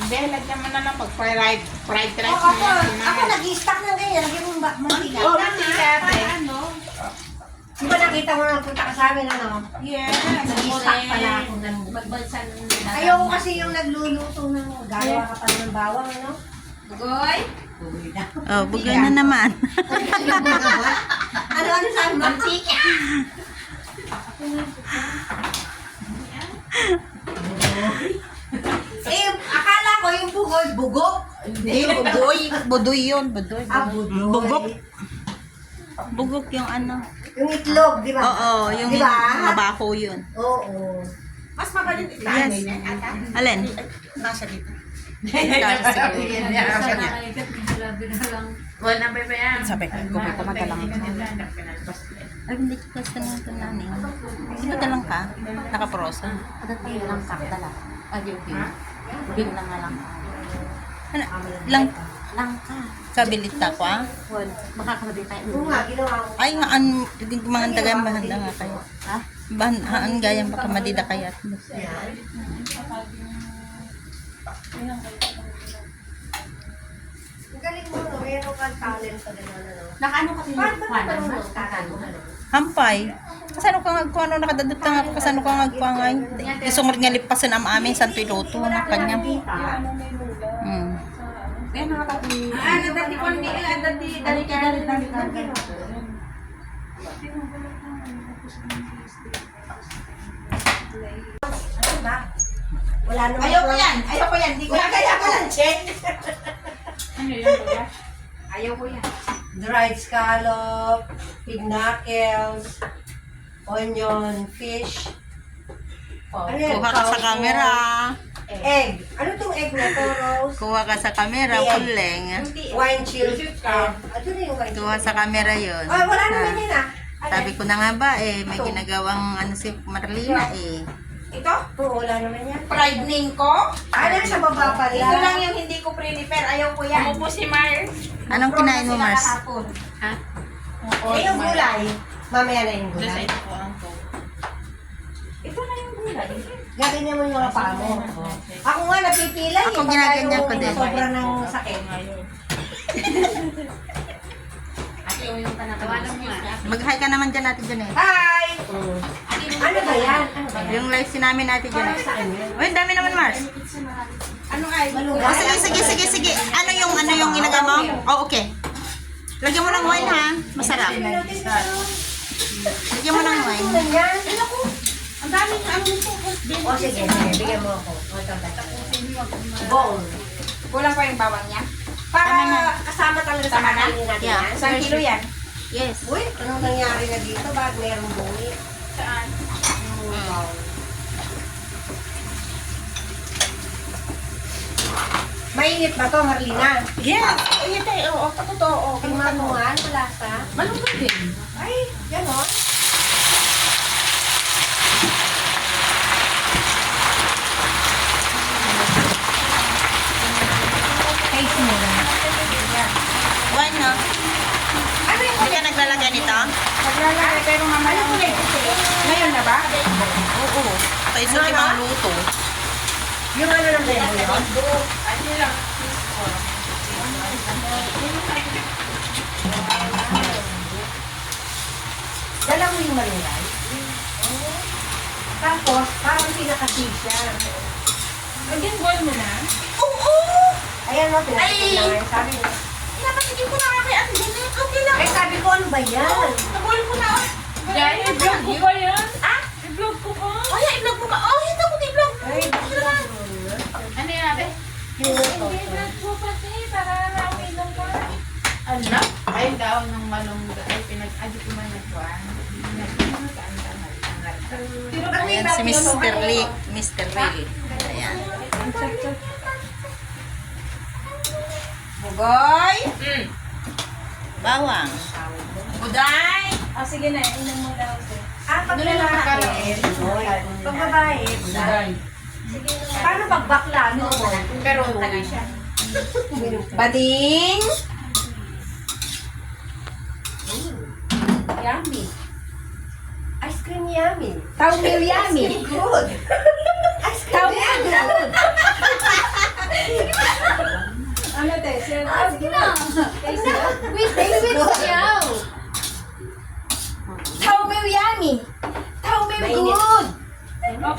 Bella, lagyan mo na lang pag fried rice Ako nag-i-stack ng ganyan. Lagyan mo ba mantika? Oo, mantika ate. Di ba nakita mo na punta ka sa amin, ano? Yes. Nag-i-stack pala ako ng... Magbalsan. Ayoko kasi yung nagluluto ng gagawa ka pa ng bawang, ano? Bugoy? Bugoy na. Oh, bugay na naman. Ano sabi mo? Mantika. Eh, akala ko yung bugoy, bugok. Hindi, budoy. Budoy yun, budoy. Bugoy. Bugok. Bugok yung ano. Yung itlog, di ba? Oo, yung Di ba? mabaho yun. Oo. Mas mabalit ito. Yes. Alin? Nasa dito. Wala ba ba yan? Sabi ko, kumadalang ka. Ay, hindi ko kasi nito nani. Kumadalang ka? Nakaprosa. Pagdating lang ka, dala. Ay, yung bin. Bin na nga lang. Ano? Lang, Lang ka. kabilita ko ah. Well, makakabadi tayo. Oo nga, ginawa ko. Ay, nga, mga dagang bahanda nga kayo. Ha? Bahan gayang baka madida kayat. Ang galing mo, no? Meron kang talent sa gano'n, ano? Nakaano kasi Paano yung ba kwan naman naman? tatalo, ano? Hampay. Kasano ka nga ano nakadadot nga ako kasano ka nga kuangay. Isumur nga lipasan am amin sa piloto na kanya. Kaya nakatabi. Dati ko hindi. Dati. Ano ba? Wala naman. Ayoko yan. Ayoko yan. Hindi ko Kaya ko lang, check. Ano yan kuya? Ayaw ko yan. Dried scallop, pig knuckles, onion, fish. Ano yan? Kuha ka sa Cow camera. Egg. Ano tong egg na to, Rose? Kuha ka sa camera, kuleng. Wine chilled egg. Ano na yung wine Kuha chilled sa camera yun. Ay, wala naman yan ah. Ano? Sabi ko na nga ba eh, may ginagawang ano si Marlina eh. Ito? Oo, wala naman yan. Fried ning ko? Ano sa baba pala? Ito lang yung hindi ko prepare. Ayaw ko yan. Umupo si Mars. Anong kinain mo, Mars? Ha? Eh, yung gulay. Mamaya na yung gulay. Ito na yung gulay. Ganyan mo yung mga paa mo. Ako nga napipila Ako ginaganyan ko din. Sobra ng sakit. Ate, yung panatawanan mo nga. Mag-hi ka naman dyan natin dyan eh. Hi! Ano ba yan? Ano ba yan? Yung live sinamin natin dyan eh. Uy, ang dami naman, Mars. Ano ay? Oh, sige. Ano yung ilagay mo? Oh, okay. Lagyan mo ng wine ha. Masarap. Lagyan mo ng wine. Ano yan? Ang daming ano nito. O sige, bigyan mo ako. Bowl. Kulang pa yung bawang niya. Para kasama talaga sa kanin natin Yeah. yan. Isang kilo yan. Yes. Uy, anong nangyari na dito? Bakit merong bungit? Saan? Bowl. Mainit ba to, Marlina? Yes! Ito eh. Oo, totoo. Ang manuhan, malasa. Malungkot din. Ay, gano'n. Taste mo na. Wine no? Ano yung Hindi ka naglalagay nito? naglalagay pero mamaya? Ngayon na ba? Oo. Tayo sa limang luto. Yung ano ng bebo yun? Ano lang? Dala mo yung malunggay. Tapos, parang pinakasig siya. Again, boil mo na. Ayan mo, pinakasig na nga. Sabi niya. Dapat hindi ko na kay Ate Janet. Okay lang. Eh, sabi ko, ano ba yan? Naboil ko na. Dahil i-vlog ko ba yan? Ah? I-vlog ko ba? Ay, i-vlog mo ka. Oh, hindi ako i-vlog. Ay, Ano yan, Ate? I-vlog ko pati para nauwi lang ka. Ano? Ay, daw ng malunggay. Ay, pinag-adi ko man nagkuhan. Ayan si Mr. Lee. Mr. Lee. Ayan. Bugoy! Bawang. Buday! Oh, sige na. Inom mo daw. pag Doon na lang lalaki, pagkaroon. pag babae, paano pag bakla? Ano mo? Pero uwi siya. Bading! Yummy. Ice cream yummy. Taumil yummy. Good. Ice cream yummy. Good.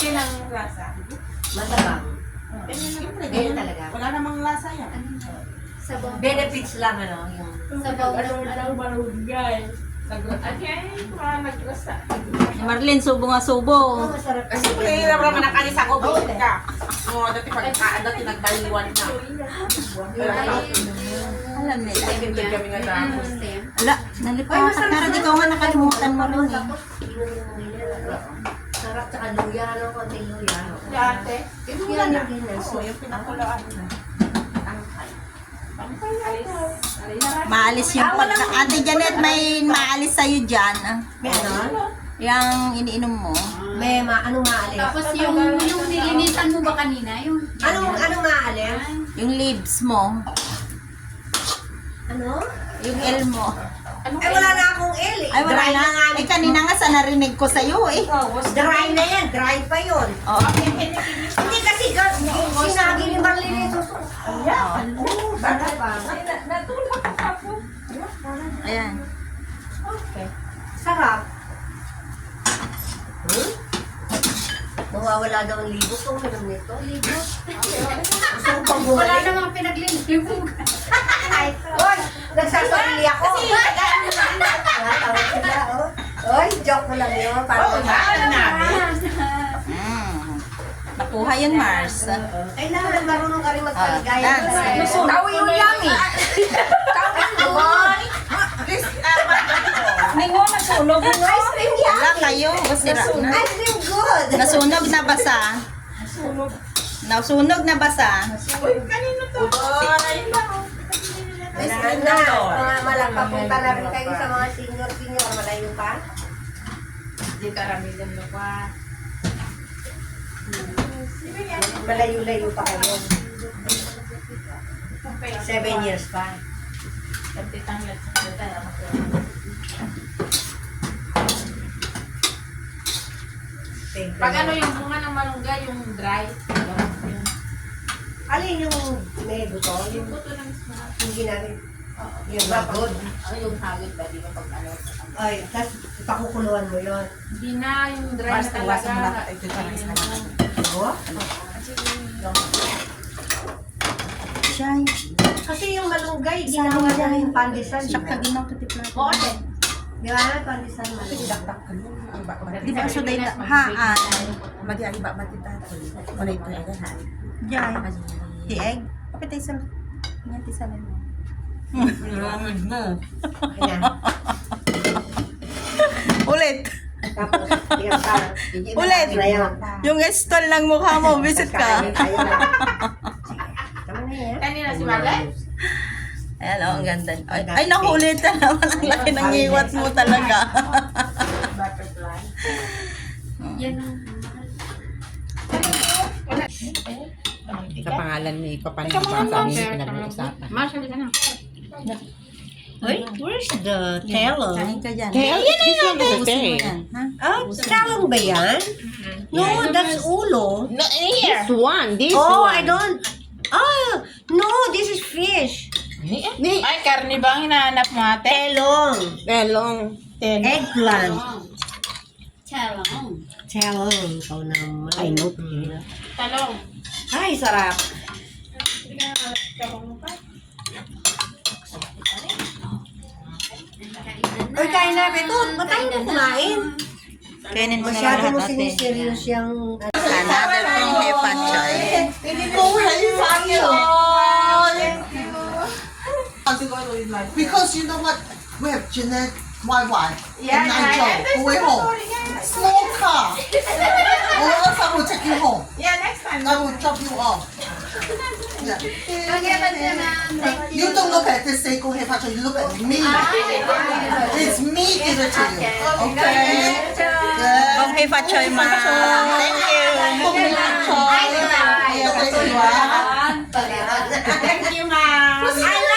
Okay lang ang lasa. Matabang. Siyempre, Ganyan talaga. Wala namang lasa yan. Sabaw. Benefits lang, ano, yung... Sabaw ng Ang barugay. Nagrasa. Marlene, subo nga subo. Masarap Kasi hirap naman ang kanis ako, bisit ka. Oo, dati dati nagbaliwan na. Alam nila. Hindi kami nga dami. Wala, nalipasan. Pero ikaw nga nakalimutan mo rin eh. Sarap tsaka luya, ano, konting luya. Dati. Yan yung ginas. Oo, yung pinakulaan na. Maalis yung pagka... Ate Janet, may maalis sa'yo dyan. May ano? Yung iniinom mo. May anong maalis? Tapos yung nilinisan mo ba kanina? Yung Anong maalis? Yung leaves mo. Ano? Yung L mo. Ay, wala na akong L eh. Ay, wala Dry na. nga. Eh, kanina nga sa narinig ko sa'yo eh. Dry na yan. Dry pa yun. Oh. Hindi kasi sinagi ni Marlene ito. Sarap pa. Ayan. Sarap. Mawawala daw ang libo kung ganun nito. libo. Gusto ko pang Wala bumalik. namang pinaglilibugan. Oy, nagsasarili ako. Natawag sila, oh. Oy, joke mo lang yun. Para Nakuha yun, Mars. ay, naman, marunong ka rin magpaligaya. dance. Tao yun lang eh. Ningo, nasunog. Ice cream yan. Wala kayo. Basira na. Ice cream good. Nasunog na basa. Nasunog na basa. Uy, kanino to? Kailangan na. Mga malagpapunta na rin kayo sa mga senior. Malayo pa. Hindi karamihan mo pa. Malayo-layo pa kayo. 7 years pa. Pag ano yung bunga ng malunggay, yung dry. Alin yung may buto? Yung buto ng Yung ginamit. Yung magod. Ano yung hagod ba? Di ba pag ano? Ay, tapos ipakukuluan mo yun. Hindi na, yung dry na talaga. Oo? Siyay. Kasi yung malunggay, ginawa na yung pandisan. Siyak na ginaw to tipla. Oo, ate. Di ba? Pandisan malunggay. Di ba so dahil haan. Madi ay ba matita. Wala ito ay ha. Jay. Di egg. Kapit ay sal. Yan ti salin mo. Ayan. Ulit. Tapos, tingnan pa. Ulit. Na yan. Yung stall ng mukha mo, visit ka. Kaya na. Tama na yan. Kanina si Marlene? Ayan, oh, ang ganda. Ay, nakulit na naman. Ang laki ng iwat mo talaga. Butterfly. Yan ang Sa pangalan ni Papanang sa amin pinag-uusapan. Marshall ka na. Uy, where's the talong? Kain ka dyan. Yan Ubusin mo yan, ha? Ah, talong ba yan? No, that's ulo. No, here. This one. This Oh, one. I don't. Ah, no, this is fish. Ay, karne ba ang hinahanap mo, ate? Telong. Telong. Eggplant. Talong. Talong. Ikaw naman. I know. Talong. Ay, sarap. Uy, kain na, Beto. Ba't tayo na kumain? Kainin mo na Masyado lahat mo ate. siniserious yung... Another thing hepatchoy. Because you know what? We have Jeanette, YY, Yeah, and Nigel, away home. Small car. Or else I will take you home. Yeah, next time. I will drop you off. Yeah. You don't look at this Seiko Hepacho, you look at me. It's me give it to you. Okay? Yeah. Kung hepatchoy ma. Thank you. Kung Hepacho. Yeah, thank you. Thank you, ma'am. I